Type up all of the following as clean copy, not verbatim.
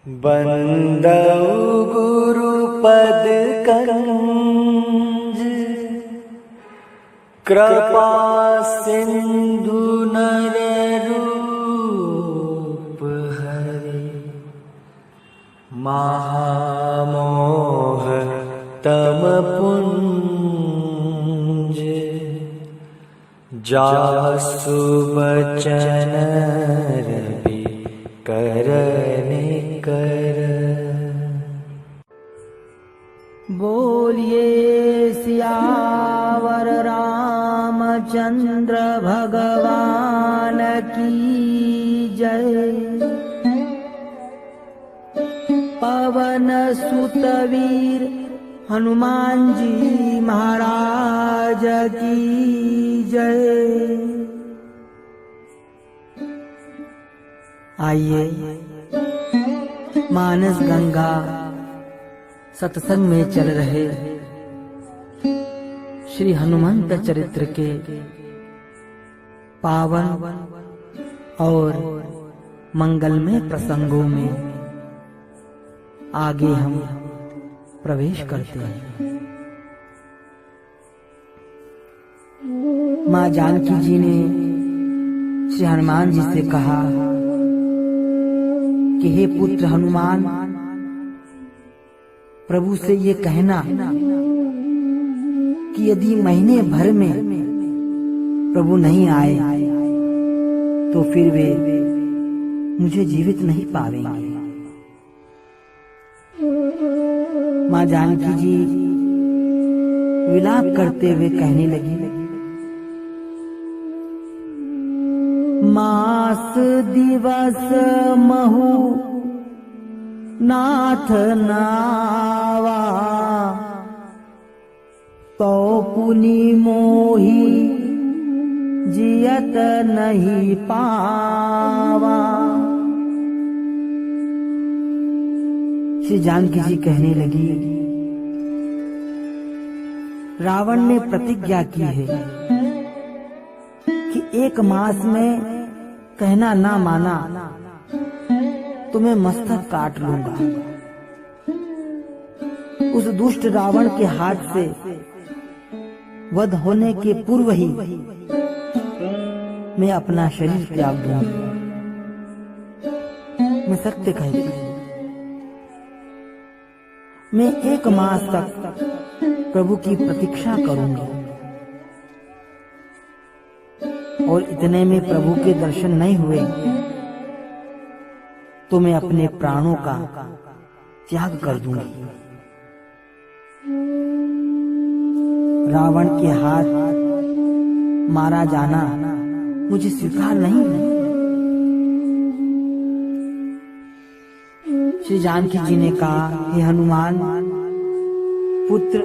बंदौ गुरुपद कंज कृपा सिंधु नर रूप हरे महामोह तम पुंज जासु बचन रवि करने कर। बोलिए सियावर रामचंद्र भगवान की जय। पवन सुत वीर हनुमान जी महाराज की जय। आइए मानस गंगा सत्संग में चल रहे श्री हनुमंत चरित्र के पावन और मंगलमय प्रसंगों में आगे हम प्रवेश करते हैं। माँ जानकी जी ने श्री हनुमान जी से कहा कि हे पुत्र हनुमान, प्रभु से ये कहना कि यदि महीने भर में प्रभु नहीं आए तो फिर वे मुझे जीवित नहीं पावेंगे। माँ जानकी जी विलाप करते हुए कहने लगी, मास दिवस महु नाथ नावा, तो पुनि मोही जियत नहीं पावा। श्री जानकी जी कहने लगी, रावण ने प्रतिज्ञा की है कि 1 मास में कहना ना माना तो मैं मस्तक काट लूंगा। उस दुष्ट रावण के हाथ से वध होने के पूर्व ही मैं अपना शरीर त्याग दूंगा। मैं सत्य कहती हूँ, मैं 1 मास तक प्रभु की प्रतीक्षा करूंगा और इतने में प्रभु के दर्शन नहीं हुए तो मैं अपने प्राणों का त्याग कर दूंगी। रावण के हाथ मारा जाना मुझे स्वीकार नहीं है। श्री जानकी जी ने कहा, हे हनुमान पुत्र,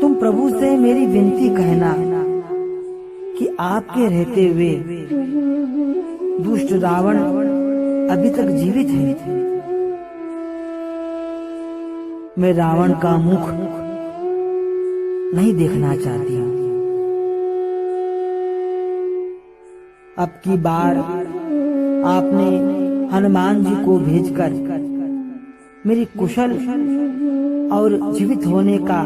तुम प्रभु से मेरी विनती कहना कि आपके रहते हुए दुष्ट रावण अभी तक जीवित है। मैं रावण का मुख नहीं देखना चाहती हूँ। अब की बार आपने हनुमान जी को भेजकर मेरी कुशल और जीवित होने का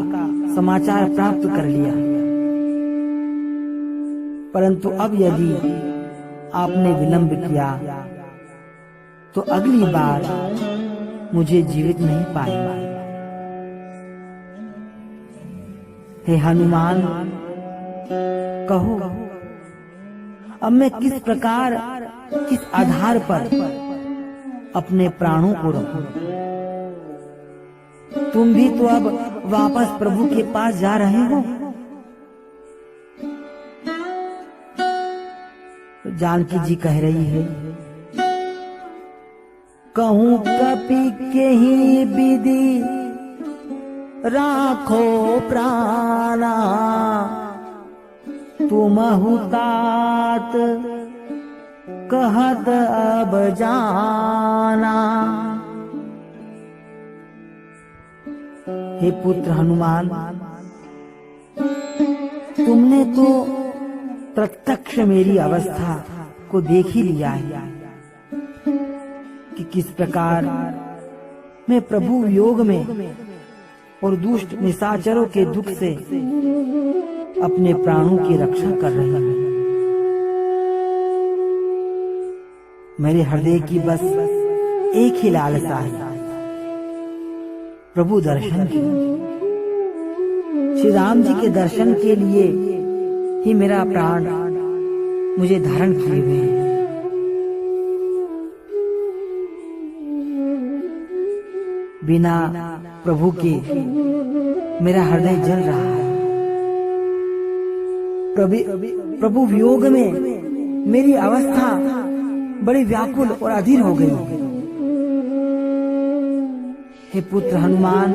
समाचार प्राप्त कर लिया, परंतु अब यदि आपने विलंब किया तो अगली बार मुझे जीवित नहीं पाएंगे। हे हनुमान, कहो अब मैं किस प्रकार, किस आधार पर अपने प्राणों को रखूं? तुम भी तो अब वापस प्रभु के पास जा रहे हो। जानकी जी कह रही है, कहूं कपि के ही विधि राखो प्राणा, तुमहु तात कहत अब जाना। हे पुत्र हनुमान, तुमने तो प्रत्यक्ष मेरी अवस्था को देख ही लिया है। कि किस प्रकार मैं प्रभु योग में और दुष्ट निशाचरों के दुख से अपने प्राणों की रक्षा कर रही हूँ। मेरे हृदय की बस एक ही लालसा है, प्रभु दर्शन की। श्री राम जी के दर्शन के लिए ही मेरा प्राण मुझे धारण किए हुए हैं। बिना प्रभु के मेरा हृदय जल रहा है। प्रभु वियोग में मेरी अवस्था बड़ी व्याकुल और अधीर हो गई। हे पुत्र हनुमान,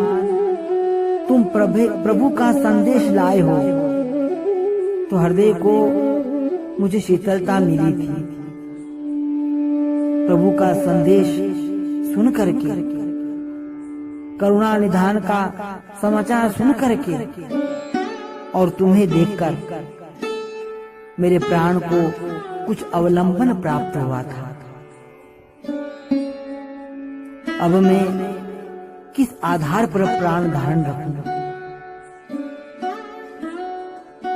तुम प्रभु का संदेश लाए हो तो हृदय को मुझे शीतलता मिली थी। प्रभु का संदेश सुन करके, करुणा निधान का समाचार सुन करके और तुम्हें देखकर मेरे प्राण को कुछ अवलंबन प्राप्त हुआ था। अब मैं किस आधार पर प्राण धारण रखूं?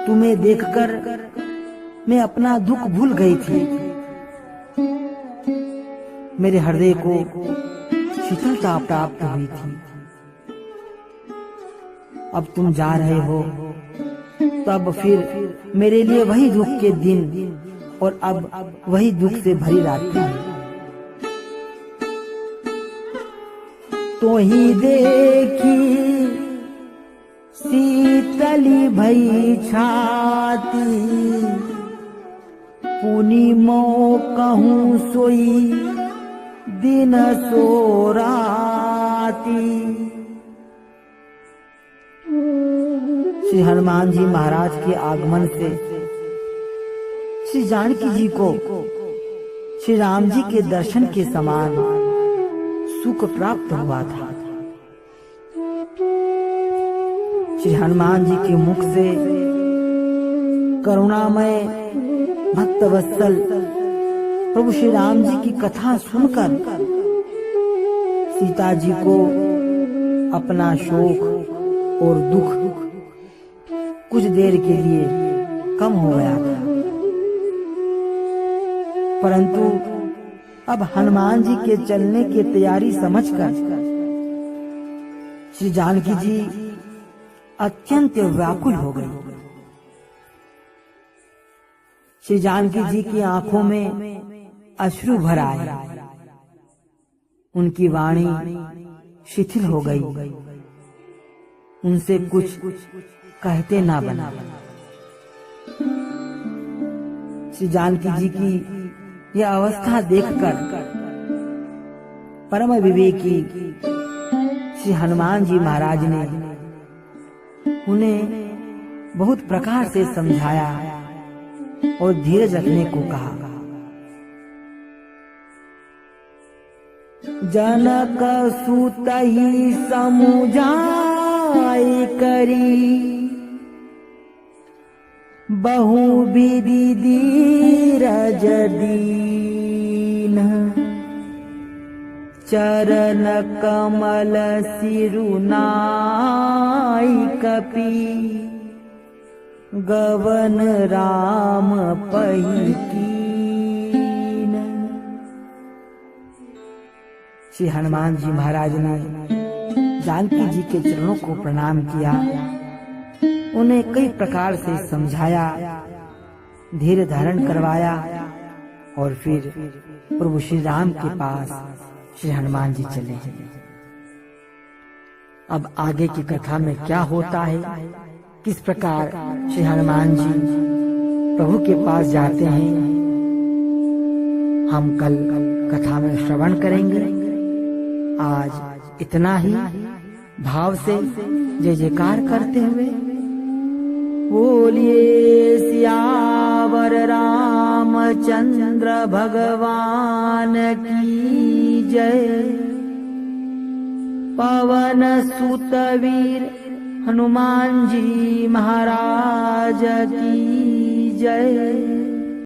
तुम्हें देखकर मैं अपना दुख भूल गई थी। मेरे हृदय को शीतलता प्राप्त हुई थी। अब तुम जा रहे हो, तब फिर मेरे लिए वही दुख के दिन और अब वही दुख से भरी रात्रि है। तो ही देखी शीतली भई छाती, पुनि मों कहूँ सोई दिन सो राती। श्री हनुमान जी महाराज के आगमन से श्री जानकी जी को श्री राम जी के दर्शन के समान सुख प्राप्त हुआ था। श्री हनुमान जी के मुख से करुणामय भक्त वत्सल प्रभु श्री राम जी की कथा सुनकर सीता जी को अपना शोक और दुख कुछ देर के लिए कम हो गया था। परंतु अब हनुमान जी के चलने की तैयारी समझकर श्री जानकी जी अत्यंत व्याकुल हो गई। श्री जानकी जी की आंखों में अश्रु भर आए। उनकी वाणी शिथिल हो गई। उनसे कुछ कहते ना बना। श्री जानकी जी की यह अवस्था देखकर परम विवेकी श्री हनुमान जी महाराज ने उन्हें बहुत प्रकार से समझाया और धीरज रखने को कहा। जनक सुत ही समुझाई करी, बहु विधि धीरज दीन। चरण कमल सिरुनाई कपि, गवन राम पही कीन। श्री हनुमान जी महाराज ने जानकी जी के चरणों को प्रणाम किया, उन्हें कई प्रकार से समझाया, धीर धारण करवाया और फिर प्रभु श्री राम के पास श्री हनुमान जी चले। अब आगे की कथा में क्या होता है, किस प्रकार श्री हनुमान जी प्रभु के पास जाते हैं, हम कल कथा में श्रवण करेंगे। आज इतना ही। भाव से जय जयकार करते हुए बोलिए सियावर रामचंद्र भगवान की जय। पवन सुत वीर हनुमान जी महाराज की जय।